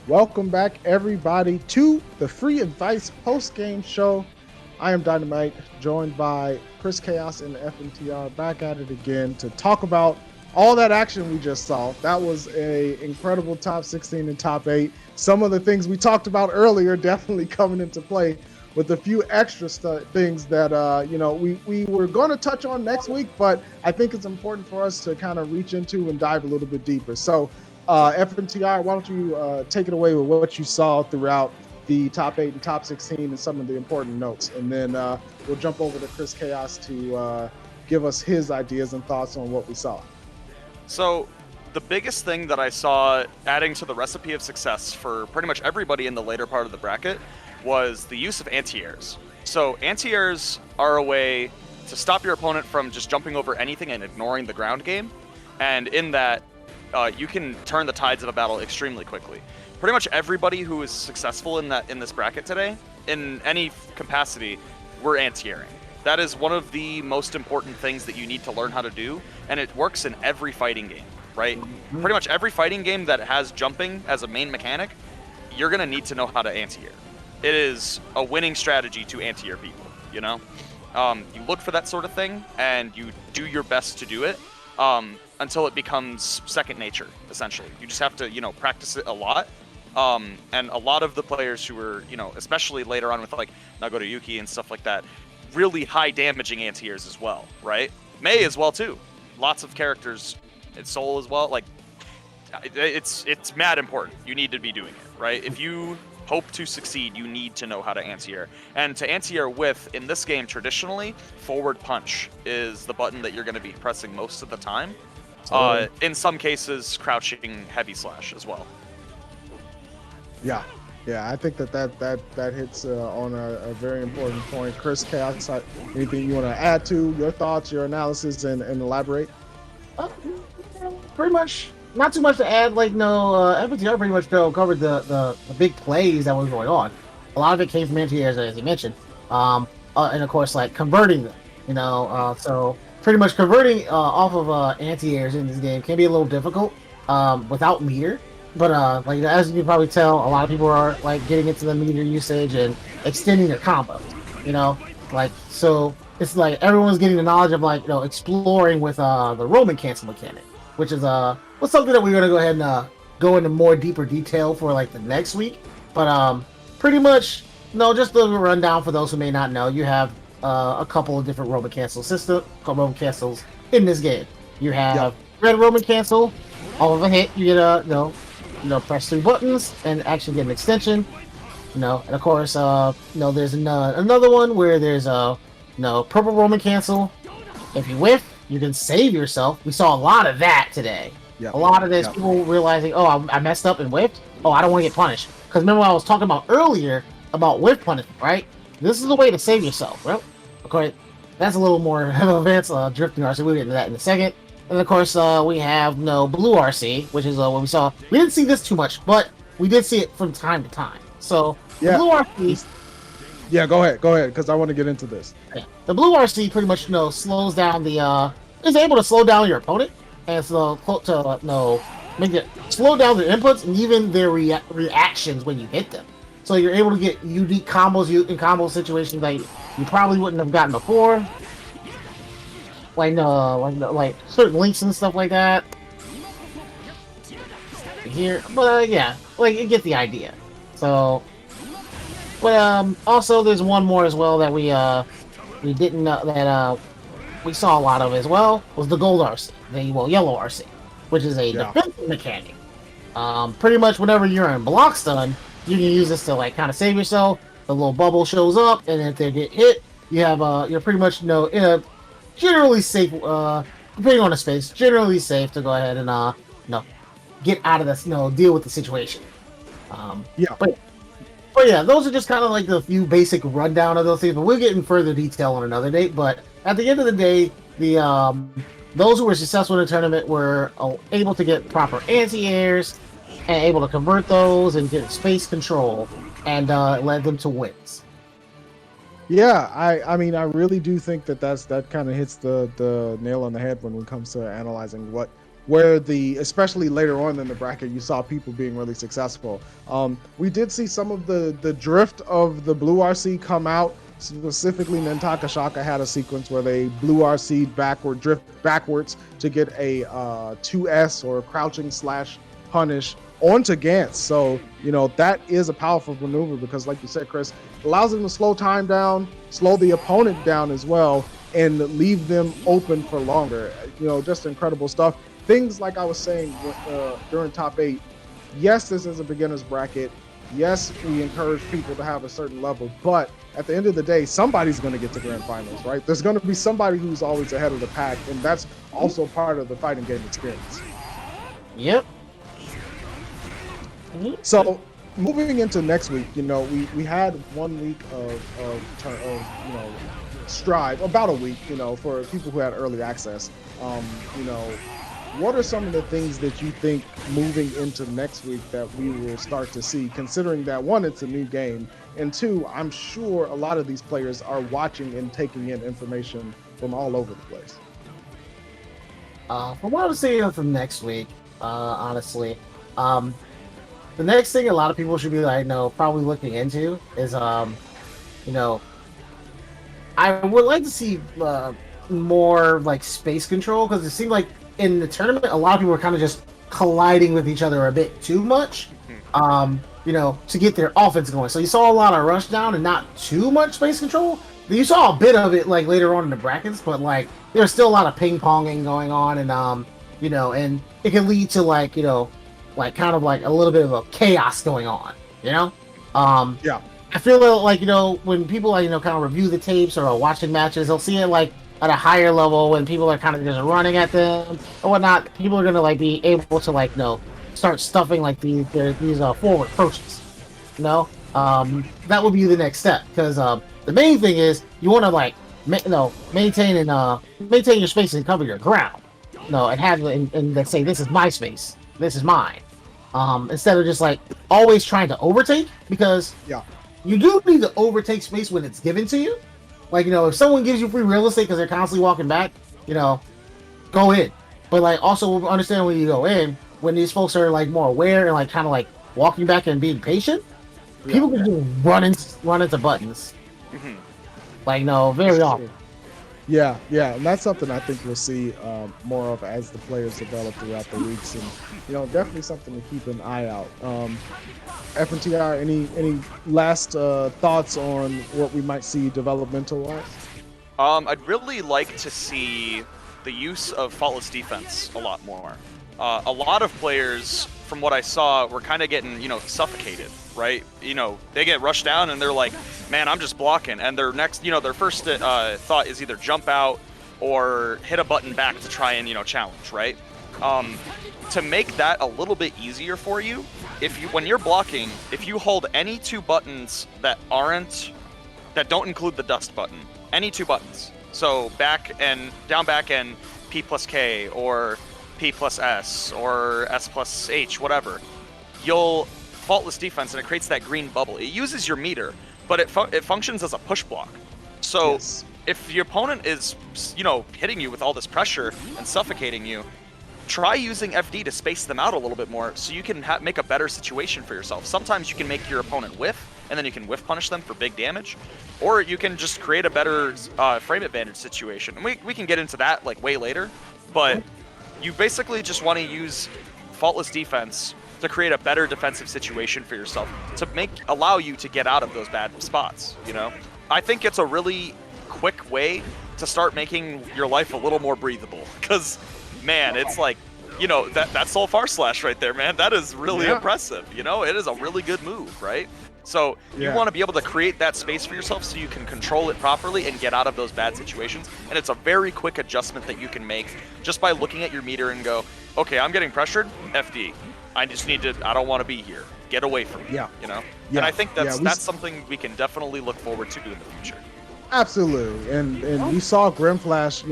Welcome back, everybody, to the Free Advice post game show. I am Dynamite, joined by Chris Chaos and FNTR, back at it again to talk about all that action we just saw. That was a incredible top 16 and top 8. Some of the things we talked about earlier definitely coming into play with a few extra things that we were going to touch on next week, but I think it's important for us to kind of reach into and dive a little bit deeper. So FNTR, why don't you take it away with what you saw throughout the top 8 and top 16 and some of the important notes, and then we'll jump over to Chris Chaos to give us his ideas and thoughts on what we saw. So, the biggest thing that I saw adding to the recipe of success for pretty much everybody in the later part of the bracket was the use of anti-airs. So, anti-airs are a way to stop your opponent from just jumping over anything and ignoring the ground game, and in that, you can turn the tides of a battle extremely quickly. Pretty much everybody who is successful in this bracket today, in any capacity, were anti-airing. That is one of the most important things that you need to learn how to do, and it works in every fighting game, right? Mm-hmm. Pretty much every fighting game that has jumping as a main mechanic, you're going to need to know how to anti-air. It is a winning strategy to anti-air people, you know? You look for that sort of thing, and you do your best to do it. Until it becomes second nature, essentially. You just have to, practice it a lot. And a lot of the players who were, especially later on with like Nagoriyuki and stuff like that, really high damaging anti-airs as well, right? Mei as well too. Lots of characters, and Soul as well. Like, it's mad important. You need to be doing it, right? If you hope to succeed, you need to know how to anti-air. And to anti-air with, in this game, traditionally, forward punch is the button that you're going to be pressing most of the time. In some cases, crouching heavy slash as well. Yeah, I think that hits on a very important point. Chris Chaos, anything you want to add to your thoughts, your analysis, and elaborate? Uh, Pretty much, not too much to add. Like, no, FNTR pretty much covered the big plays that was going on. A lot of it came from anti-airs, as you mentioned. And of course, like converting them, so pretty much converting off of anti-airs in this game can be a little difficult without meter. But like as you can probably tell, a lot of people are like getting into the meter usage and extending their combos. Like so it's like everyone's getting the knowledge of like exploring with the Roman cancel mechanic, which is was something that we're gonna go ahead and go into more deeper detail for like the next week. But pretty much no, just a little rundown for those who may not know. You have a couple of different Roman Roman cancels in this game. You have red Roman cancel. All of a hit, you get press 3 buttons and actually get an extension. And of course, there's another one where there's purple Roman cancel. If you whiff, you can save yourself. We saw a lot of that today. Yep. A lot of this people realizing, oh, I messed up and whiffed. Oh, I don't want to get punished. Because remember what I was talking about earlier about whiff punishment, right? This is the way to save yourself, right? Of course, that's a little more advanced drifting RC. We'll get into that in a second. And of course, we have blue RC, which is what we saw. We didn't see this too much, but we did see it from time to time. So the blue RC. Yeah, go ahead, because I want to get into this. Yeah, the blue RC pretty much slows down is able to slow down your opponent and make it slow down their inputs and even their reactions when you hit them. So you're able to get unique combos in combo situations that you probably wouldn't have gotten before. Like certain links and stuff like that. Here, but yeah, like you get the idea. So, but also there's one more as well that we didn't know that we saw a lot of as well was the gold RC, yellow RC, which is a defensive mechanic. Pretty much whenever you're in block stun, you can use this to like kind of save yourself. The little bubble shows up, and if they get hit, you have you're pretty much in a generally safe, depending on the space, generally safe to go ahead and get out of this, deal with the situation. But yeah, those are just kind of like the few basic rundown of those things. But we'll get in further detail on another date. But at the end of the day, those who were successful in the tournament were able to get proper anti-airs and able to convert those and get space control and led them to wins. Yeah, I mean, I really do think that kind of hits the nail on the head when it comes to analyzing what where especially later on in the bracket, you saw people being really successful. We did see some of the drift of the blue RC come out. Specifically, Nantaka Shaka had a sequence where they blue RC'd drift backwards to get a 2S or crouching slash punish onto Gantz. So, that is a powerful maneuver because, like you said, Chris, it allows them to slow time down, slow the opponent down as well, and leave them open for longer. Just incredible stuff. Things like I was saying during top 8, yes, this is a beginner's bracket. Yes, we encourage people to have a certain level, but at the end of the day, somebody's going to get to grand finals, right? There's going to be somebody who's always ahead of the pack, and that's also part of the fighting game experience. Yep. So moving into next week, we had 1 week of Strive, about a week, for people who had early access. What are some of the things that you think moving into next week that we will start to see, considering that, one, it's a new game, and two, I'm sure a lot of these players are watching and taking in information from all over the place? From what I'm seeing from next week, honestly, the next thing a lot of people should be probably looking into is, I would like to see more like space control, because it seemed like in the tournament a lot of people were kind of just colliding with each other a bit too much, to get their offense going. So you saw a lot of rush down and not too much space control. You saw a bit of it like later on in the brackets, but like there's still a lot of ping ponging going on, and and it can lead to like kind of like a little bit of a chaos going on. Yeah. I feel like when people kind of review the tapes or are watching matches, they'll see it like at a higher level when people are kind of just running at them or whatnot. People are gonna be able to start stuffing like these forward approaches. That would be the next step, because the main thing is you want to maintain your space and cover your ground. And have and let's say this is my space, this is mine. Instead of just always trying to overtake, because you do need to overtake space when it's given to you. If someone gives you free real estate because they're constantly walking back, go in. But also understand when you go in, when these folks are more aware and kind of walking back and being patient, people can just run into buttons. Very often. Yeah, and that's something I think we'll see more of as the players develop throughout the weeks, and definitely something to keep an eye out. FNTR, any last thoughts on what we might see developmental wise? I'd really like to see the use of faultless defense a lot more. A lot of players, from what I saw, were kind of getting suffocated, right? They get rushed down and they're like, man, I'm just blocking, and their next their first thought is either jump out or hit a button back to try and challenge, right? To make that a little bit easier for you, when you're blocking, if you hold any two buttons that don't include the dust button, any two buttons, so down back end P plus K or P plus S or S plus H, whatever, you'll faultless defense, and it creates that green bubble. It uses your meter, but it functions as a push block. So if your opponent is hitting you with all this pressure and suffocating you, try using FD to space them out a little bit more so you can make a better situation for yourself. Sometimes you can make your opponent whiff, and then you can whiff punish them for big damage, or you can just create a better frame advantage situation. And we can get into that way later, but you basically just want to use faultless defense to create a better defensive situation for yourself, to allow you to get out of those bad spots. I think it's a really quick way to start making your life a little more breathable, because man, it's that Soul Far Slash right there, man. That is really impressive. It is a really good move, right? So you want to be able to create that space for yourself so you can control it properly and get out of those bad situations. And it's a very quick adjustment that you can make just by looking at your meter and go, okay, I'm getting pressured, FD. I don't want to be here. Get away from me. And I think that's something we can definitely look forward to in the future. Absolutely, and we saw Grimflash,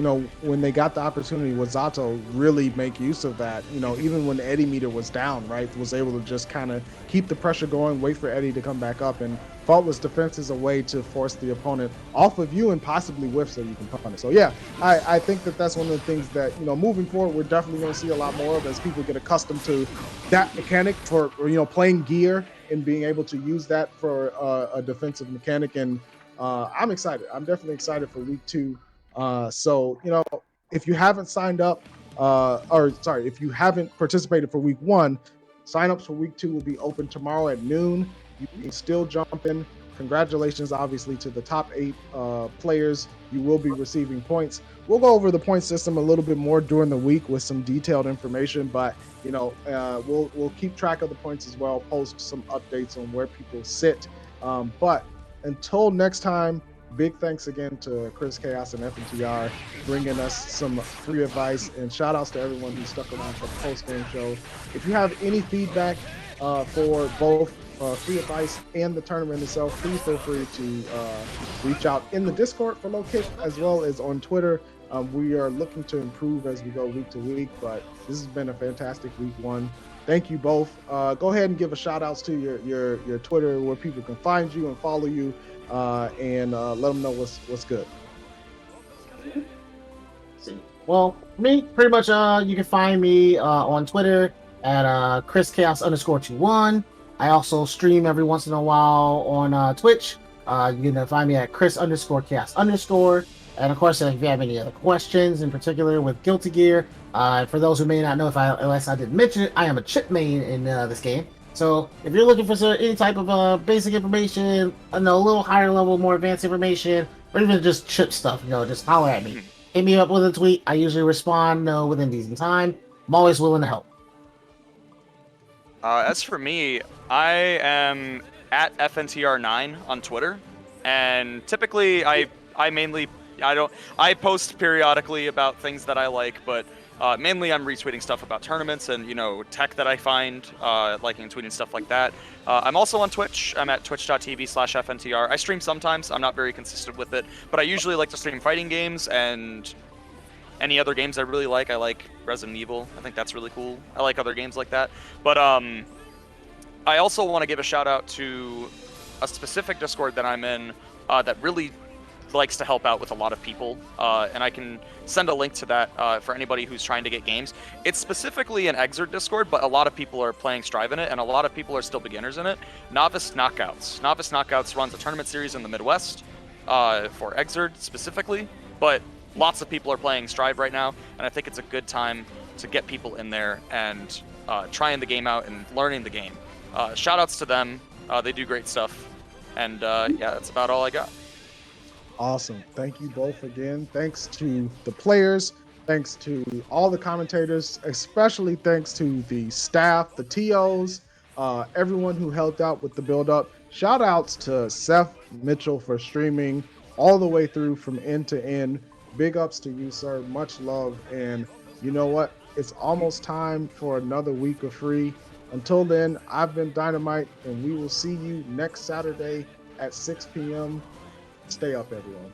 when they got the opportunity with Zato, really make use of that. Even when Eddie meter was down, right, was able to just kind of keep the pressure going, wait for Eddie to come back up, and faultless defense is a way to force the opponent off of you and possibly whiff so you can punish. So yeah, I think that that's one of the things that moving forward we're definitely going to see a lot more of as people get accustomed to that mechanic for playing gear and being able to use that for a defensive mechanic. And I'm excited. I'm definitely excited for week 2. So, if you haven't signed up, if you haven't participated for week 1, signups for week 2 will be open tomorrow at noon. You can still jump in. Congratulations, obviously, to the top 8 players. You will be receiving points. We'll go over the point system a little bit more during the week with some detailed information, but we'll keep track of the points as well. Post some updates on where people sit. But until next time, big thanks again to Chris Chaos and FNTR bringing us some free advice, and shout outs to everyone who stuck around for the post game show. If you have any feedback for both free advice and the tournament itself, please feel free to reach out in the Discord for Low Kick as well as on Twitter. We are looking to improve as we go week to week, but this has been a fantastic week 1. Thank you both. Go ahead and give a shout outs to your Twitter where people can find you and follow you, and let them know what's good. Well, me, pretty much, you can find me on Twitter at ChrisChaos_21. I also stream every once in a while on Twitch. You can find me at Chris_Chaos_. And of course, if you have any other questions in particular with Guilty Gear, for those who may not know, unless I didn't mention it, I am a chip main in this game. So if you're looking for any type of basic information, a little higher level, more advanced information, or even just chip stuff, just holler at me. Hit me up with a tweet. I usually respond within decent time. I'm always willing to help. As for me, I am at FNTR9 on Twitter, and typically I post periodically about things that I like, but mainly I'm retweeting stuff about tournaments and tech that I find, liking and tweeting stuff like that. I'm also on Twitch. I'm at twitch.tv/FNTR. I stream sometimes. I'm not very consistent with it, but I usually like to stream fighting games and any other games I really like. I like Resident Evil. I think that's really cool. I like other games like that. But I also want to give a shout out to a specific Discord that I'm in that really likes to help out with a lot of people, and I can send a link to that for anybody who's trying to get games. It's specifically an Exert Discord, but a lot of people are playing Strive in it, and a lot of people are still beginners in it. Novice Knockouts. Novice Knockouts runs a tournament series in the Midwest for Exert specifically, but lots of people are playing Strive right now, and I think it's a good time to get people in there and trying the game out and learning the game. Shout outs to them. They do great stuff. And yeah, that's about all I got. Awesome. Thank you both again. Thanks to the players. Thanks to all the commentators, especially thanks to the staff, the TOs, everyone who helped out with the build up. Shout outs to Seth Mitchell for streaming all the way through from end to end. Big ups to you, sir. Much love. And you know what? It's almost time for another week of free. Until then, I've been Dynamite, and we will see you next Saturday at 6 p.m. Stay up, everyone.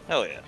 Hell yeah.